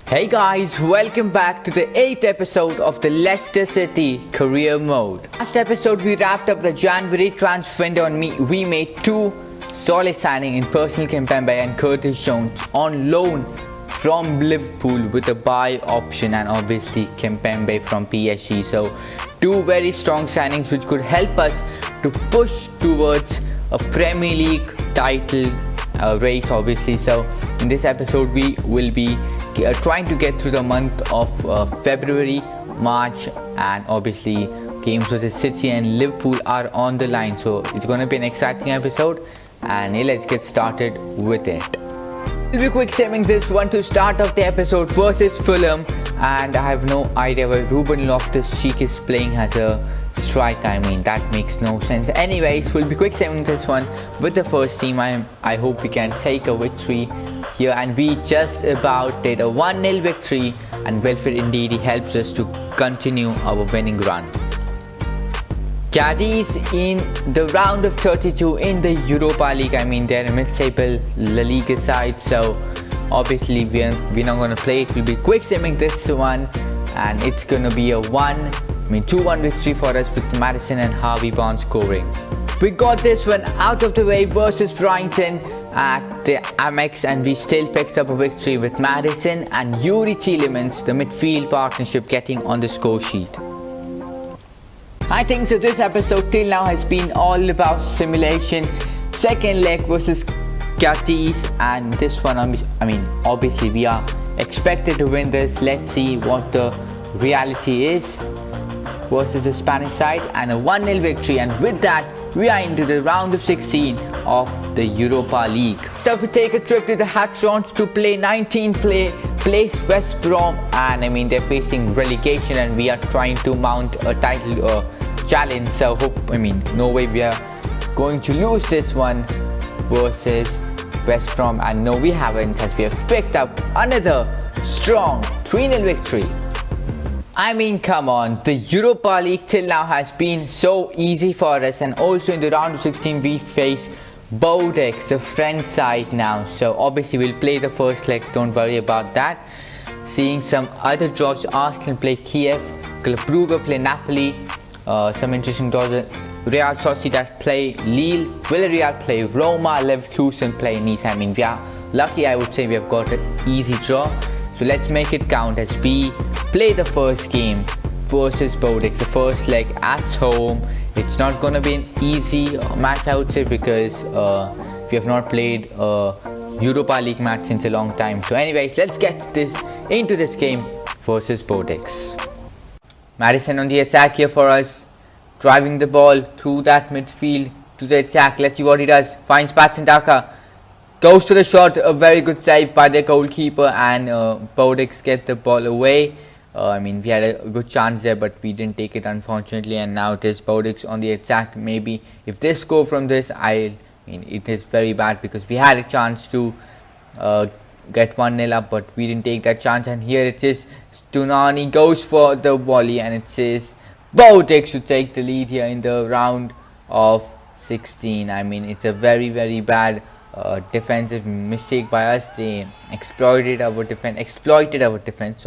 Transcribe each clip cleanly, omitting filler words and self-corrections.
Hey guys, welcome back to the 8th episode of the Leicester City Career Mode. Last episode we wrapped up the January transfer window and we made two solid signings in personal Kimpembe and Curtis Jones on loan from Liverpool with a buy option, and obviously Kimpembe from PSG. So two very strong signings which could help us to push towards a Premier League title race obviously. So in this episode we will be trying to get through the month of February, March, and obviously games versus City and Liverpool are on the line, so it's going to be an exciting episode. And yeah, let's get started with it. We'll be quick saving this one to start off the episode versus Fulham, and I have no idea why Ruben Loftus-Cheek is playing as a striker. I mean, that makes no sense. Anyways, we'll be quick saving this one with the first team. I hope we can take a victory here, and we just about did a 1-0 victory, and Wilfred indeed helps us to continue our winning run. Cadiz in the round of 32 in the Europa League. I mean, they're a mid-table La Liga side, so obviously we're not going to play it. We'll be quick simming this one, and it's going to be a 2-1 victory for us with Madison and Harvey Barnes scoring. We got this one out of the way versus Brighton at the Amex, and we still picked up a victory with Madison and Yuri Tielemans, the midfield partnership, getting on the score sheet. I think so this episode till now has been all about simulation. Second leg versus Cadiz, and this one, I mean obviously we are expected to win this. Let's see what the reality is versus the Spanish side, and a 1-0 victory, and with that we are into the round of 16 of the Europa League. So we take a trip to the Hatrons to play 19th place West Brom, and I mean they're facing relegation and we are trying to mount a title challenge. So no way we are going to lose this one versus West Brom, and no we haven't, as we have picked up another strong 3-0 victory. I mean, come on, the Europa League till now has been so easy for us, and also in the round of 16 we face Bordeaux, the French side now. So obviously we'll play the first leg, don't worry about that. Seeing some other draws, Arsenal play Kiev, Club Brugge play Napoli, some interesting draws, Real Sociedad play Lille, Villarreal play Roma, Leverkusen play Nice. I mean, we are lucky, I would say we have got an easy draw. So let's make it count as we play the first game versus Bordeaux, the first leg at home. It's not gonna be an easy match, I would say, because we have not played a Europa League match since a long time. So anyways, let's get into this game versus Bordeaux. Madison on the attack here for us, driving the ball through that midfield to the attack. Let's see what he does. Finds Patson Daka, goes to the shot, a very good save by the goalkeeper, and Bordeaux get the ball away. I mean, we had a good chance there, but we didn't take it, unfortunately, and now it is Bordeaux on the attack. Maybe if they score from this, I mean, it is very bad because we had a chance to get 1-0 up, but we didn't take that chance. And here it is, Stunani goes for the volley, and it says Bordeaux to take the lead here in the round of 16. I mean, it's a very, very bad defensive mistake by us. They exploited our defense,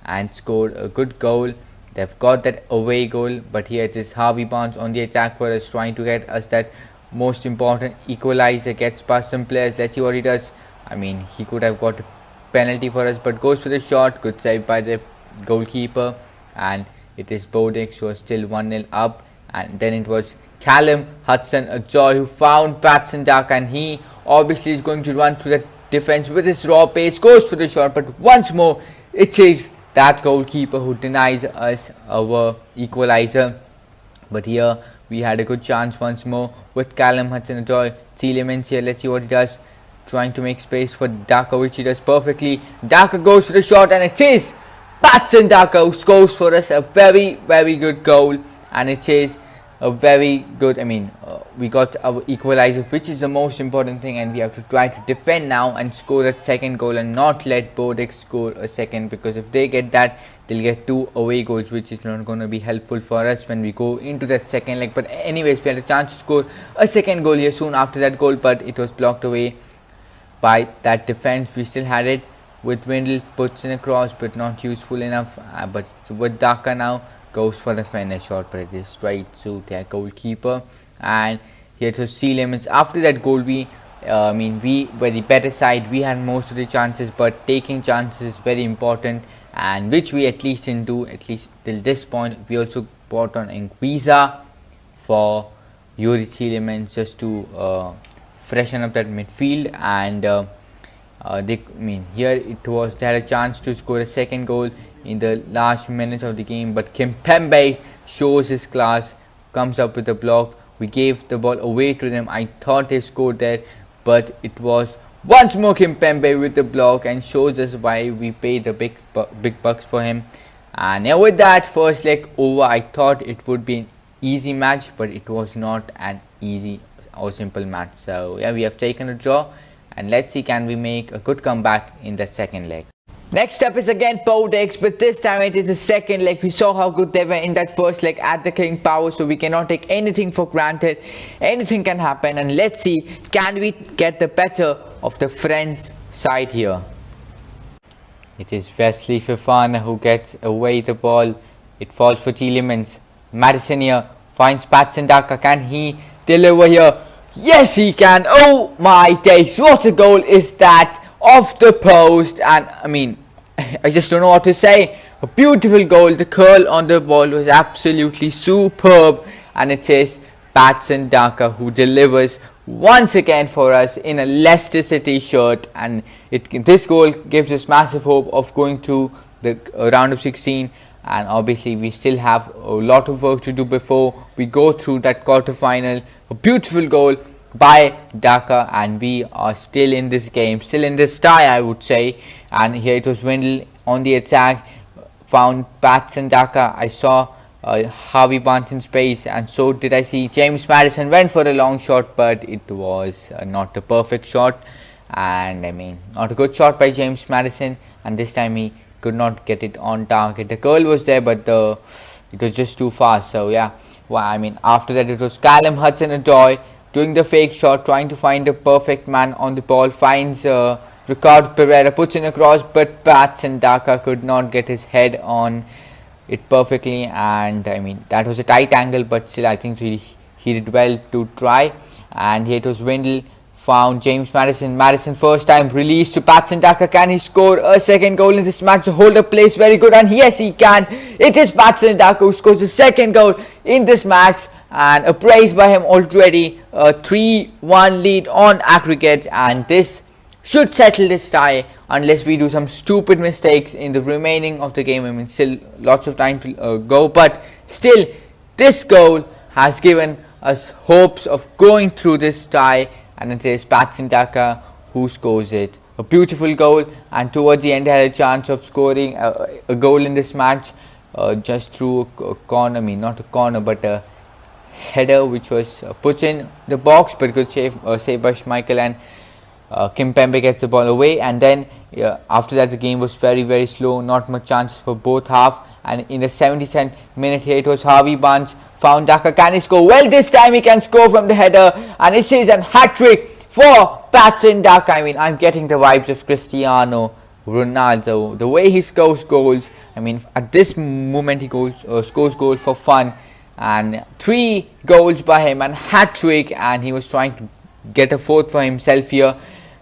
and scored a good goal. They've got that away goal, but here it is Harvey Barnes on the attack for us, trying to get us that most important equalizer. Gets past some players. Let's see what he does. I mean, he could have got a penalty for us, but goes for the shot. Good save by the goalkeeper, and it is Bordeaux who are still 1-0 up. And then it was Callum Hudson-Odoi who found Patson Daka, and he obviously is going to run through the defense with his raw pace. Goes for the shot, but once more it is that goalkeeper who denies us our equalizer. But here we had a good chance once more with Callum Hudson-Odoi. Tielemans here, let's see what he does, trying to make space for Daka, which he does perfectly. Daka goes for the shot, and it is Patson Daka who scores for us a very, very good goal. And it is a very good, we got our equalizer, which is the most important thing, and we have to try to defend now and score that second goal and not let Bordeaux score a second, because if they get that, they'll get 2 away goals, which is not going to be helpful for us when we go into that second leg. But anyways, we had a chance to score a second goal here soon after that goal, but it was blocked away by that defense. We still had it with Windle, puts in a cross but not useful enough, but with Daka now, goes for the finish shot, but it is straight to their goalkeeper. And here to Sea Lemons. After that goal, we were the better side. We had most of the chances, but taking chances is very important, and which we at least didn't do, at least till this point. We also brought on Anguissa for Yuri Tielemans just to freshen up that midfield, and here they had a chance to score a second goal in the last minutes of the game, but Kimpembe shows his class, comes up with a block. We gave the ball away to them. I thought they scored there, but it was once more Kimpembe with the block and shows us why we paid the big bucks for him. And yeah, with that first leg over, I thought it would be an easy match, but it was not an easy or simple match. So yeah, we have taken a draw, and let's see, can we make a good comeback in that second leg. Next up is again Podex, but this time it is the second leg. We saw how good they were in that first leg at the King Power, so we cannot take anything for granted. Anything can happen, and let's see, can we get the better of the French side here. It is Wesley Fofana who gets away the ball. It falls for Tielemans. Madison here finds Patson Daka. Can he deliver here? Yes, he can. Oh my days, what a goal is that! Off the post, and I just don't know what to say. A beautiful goal. The curl on the ball was absolutely superb, and it is Patson Daka who delivers once again for us in a Leicester City shirt, and this goal gives us massive hope of going through the round of 16. And obviously we still have a lot of work to do before we go through that quarter-final. A beautiful goal by Daka, and we are still in this game, still in this tie, I would say. And here it was Windle on the attack, found Patson Daka. I saw Harvey Barnes in space, and so did I see James Madison. Went for a long shot, but it was not a perfect shot, and not a good shot by James Madison, and this time he could not get it on target. The curl was there, but it was just too fast. So yeah, after that it was Callum Hudson-Odoi doing the fake shot, trying to find the perfect man on the ball, finds Ricardo Pereira, puts in a cross, but Patson Daka could not get his head on it perfectly, and that was a tight angle, but still I think he did well to try. And here it was Windle, found James Madison first time, released to Patson Daka. Can he score a second goal in this match? The hold-up plays very good, and yes, he can. It is Patson Daka who scores the second goal in this match, and a praise by him already. A 3-1 lead on aggregate, and this should settle this tie unless we do some stupid mistakes in the remaining of the game. Still lots of time to go, but still this goal has given us hopes of going through this tie, and it is Patson Daka who scores it. A beautiful goal, and towards the end had a chance of scoring a goal in this match just through a corner, not a corner but a header which was put in the box, but good save by Schmeichel, and Kimpembe gets the ball away. And then after that the game was very, very slow, not much chances for both half, and in the 72nd minute here it was Harvey Barnes, found Daka. Can he score? Well, this time he can score from the header, and it is a hat-trick for Patson Daka. I'm getting the vibes of Cristiano Ronaldo, the way he scores goals. At this moment he scores goals for fun, and 3 goals by him and hat-trick, and he was trying to get a fourth for himself here.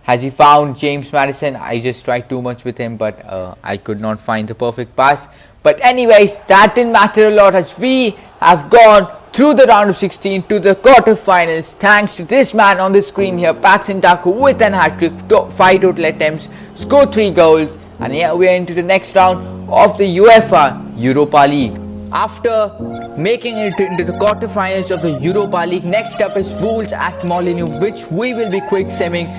Has he found James Madison? I just tried too much with him, but I could not find the perfect pass. But anyways, that didn't matter a lot, as we have gone through the round of 16 to the quarterfinals thanks to this man on the screen here, Patson Daka, with an hat-trick, 5 total attempts, scored 3 goals, and yeah, we are into the next round of the UEFA Europa League. After making it into the quarterfinals of the Europa League, next up is Wolves at Molineux, which we will be quick simming.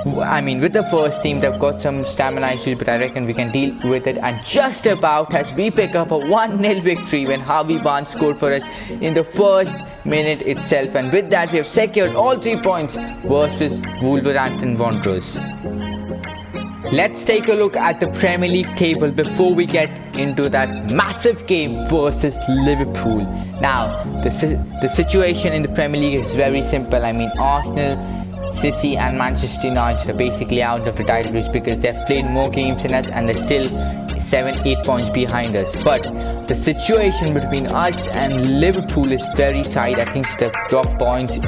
With the first team, they've got some stamina issues, but I reckon we can deal with it. And just about as we pick up a 1-0 victory when Harvey Barnes scored for us in the first minute itself. And with that, we have secured all 3 points versus Wolverhampton Wanderers. Let's take a look at the Premier League table before we get into that massive game versus Liverpool. Now, the situation in the Premier League is very simple. Arsenal City and Manchester United are basically out of the title race because they've played more games than us and they're still 7-8 points behind us. But the situation between us and Liverpool is very tight. I think they've dropped points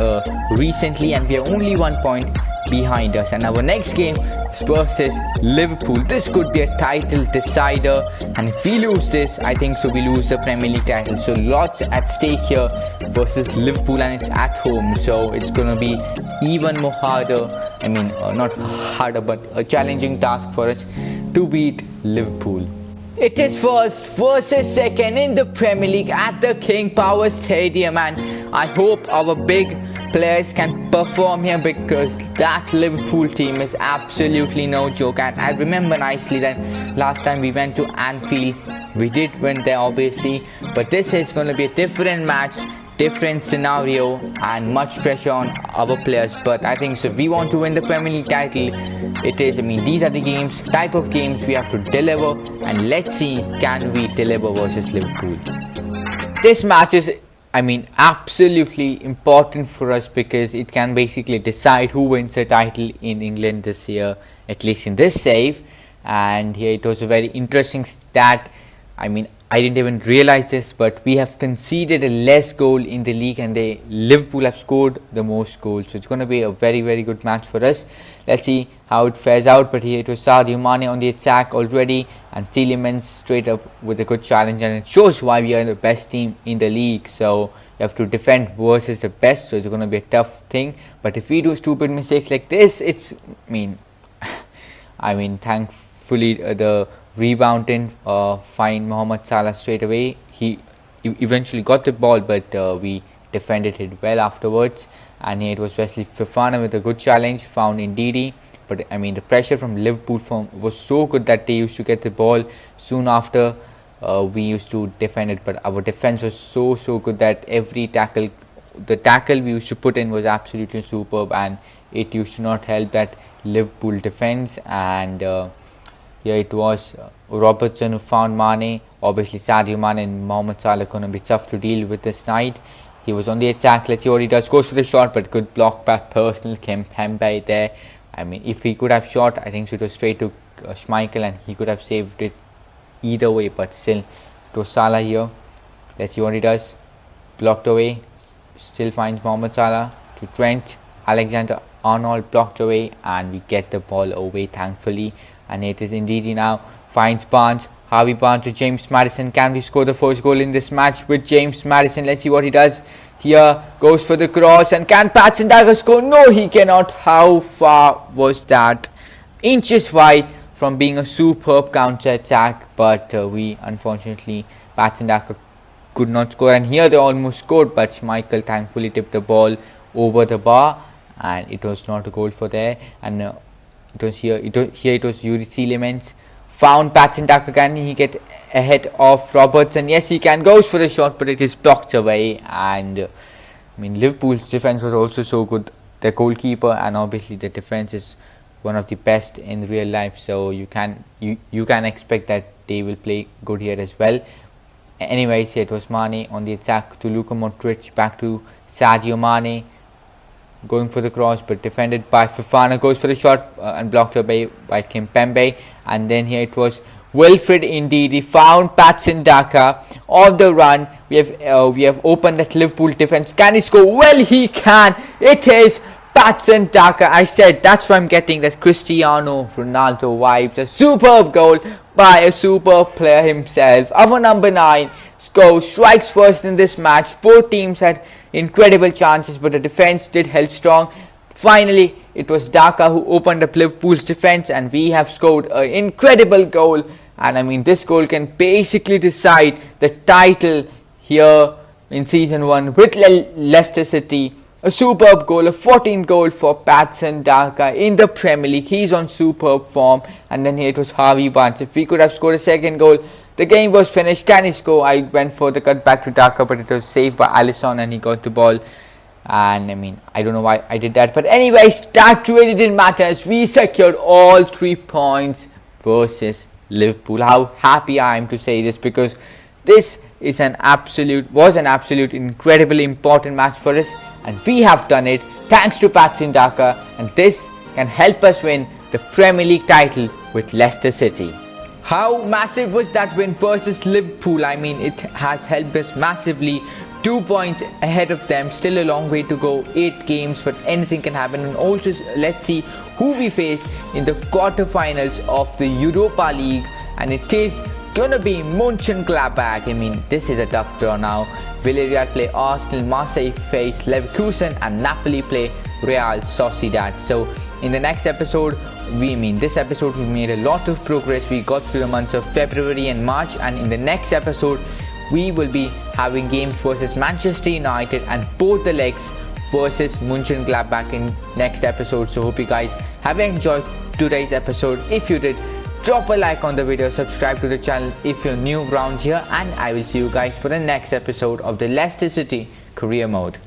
recently and we are only 1 point behind us, and our next game is versus Liverpool. This could be a title decider, and if we lose this, I think so we lose the Premier League title. So lots at stake here versus Liverpool, and it's at home, so it's gonna be even more harder. I mean, not harder, but a challenging task for us to beat Liverpool. It is first versus second in the Premier League at the King Power Stadium, and I hope our big players can perform here because that Liverpool team is absolutely no joke. And I remember nicely that last time we went to Anfield, we did win there obviously, but this is going to be a different match, different scenario, and much pressure on our players. But I think so if we want to win the Premier League title, it is, I mean, these are the games, type of games we have to deliver, and let's see can we deliver versus Liverpool. This match is, I mean, absolutely important for us because it can basically decide who wins the title in England this year, at least in this save. And here it was a very interesting stat. I mean, I didn't even realize this, but we have conceded a less goal in the league and Liverpool have scored the most goals. So it's going to be a very, very good match for us. Let's see how it fares out. But here it was Sadio Mane on the attack already, and Tielemans straight up with a good challenge, and it shows why we are the best team in the league. So you have to defend versus the best, so it's going to be a tough thing. But if we do stupid mistakes like this, it's, I mean, thankfully the rebounding find Mohamed Salah straight away. He eventually got the ball, but we defended it well afterwards. And here it was Wesley Fofana with a good challenge found in Ndidi. But I mean, the pressure from Liverpool was so good that they used to get the ball soon after we used to defend it. But our defense was so good that every tackle, the tackle we used to put in was absolutely superb, and it used to not help that Liverpool defense. And here it was Robertson who found Mane. Obviously Sadio Mane and Mohamed Salah going to be tough to deal with this night. He was on the attack. Let's see what he does. Goes for the shot, but good block by personal Kimpembe there. I mean, if he could have shot, I think it was straight to Schmeichel and he could have saved it either way. But still, it was Salah here. Let's see what he does. Blocked away. Still finds Mohamed Salah to Trent. Alexander-Arnold blocked away, and we get the ball away thankfully. And it is Ndidi now. Finds Barnes. Harvey Barnes to James Maddison. Can we score the first goal in this match with James Maddison? Let's see what he does. Here goes for the cross, and can Patson Dagger score? No, he cannot. How far was that? Inches wide from being a superb counter attack, but we unfortunately Patson Dagger could not score. And here they almost scored, but Schmeichel thankfully tipped the ball over the bar, and it was not a goal for there. And it was Yuri Tielemans. Found Patson Daka. Can he get ahead of Robertson? Yes, he can. Goes for the shot, but it is blocked away. And I mean, Liverpool's defense was also so good. The goalkeeper and obviously the defense is one of the best in real life. So you can expect that they will play good here as well. Anyways, here it was Mane on the attack to Luka Modric. Back to Sadio Mane. Going for the cross, but defended by Fofana. Goes for the shot and blocked away by Kimpembe. And then here it was Wilfred Ndidi. Found Patson Daka on the run. We have opened that Liverpool defense. Can he score? Well, he can. It is Patson Daka. I said that's why I'm getting that Cristiano Ronaldo vibes. A superb goal by a superb player himself. Our number 9 strikes first in this match. Both teams had incredible chances, but the defense did held strong. Finally, it was Daka who opened up Liverpool's defense, and we have scored an incredible goal. And I mean, this goal can basically decide the title here in season 1 with Leicester City. A superb goal, a 14th goal for Patson Daka in the Premier League. He's on superb form. And then here it was Harvey Barnes. If we could have scored a second goal, the game was finished. Can he score? I went for the cut back to Daka, but it was saved by Alisson and he got the ball. And I mean, I don't know why I did that. But anyways, that really didn't matter as we secured all 3 points versus Liverpool. How happy I am to say this, because this was an absolute incredibly important match for us. And we have done it. thanks to Patson Daka, and this can help us win the Premier League title with Leicester City. How massive was that win versus Liverpool? I mean, it has helped us massively. 2 points ahead of them, still a long way to go, 8 games, but anything can happen. And also, let's see who we face in the quarterfinals of the Europa League, and it is gonna be Mönchengladbach. I mean, this is a tough draw now. Villarreal play Arsenal, Marseille face Leverkusen, and Napoli play Real Sociedad. So in the next episode, this episode we made a lot of progress. We got through the months of February and March, and in the next episode we will be having games versus Manchester United and both the legs versus Mönchengladbach in next episode. So hope you guys have enjoyed today's episode. If you did, drop a like on the video, subscribe to the channel if you're new around here, and I will see you guys for the next episode of the Leicester City Career Mode.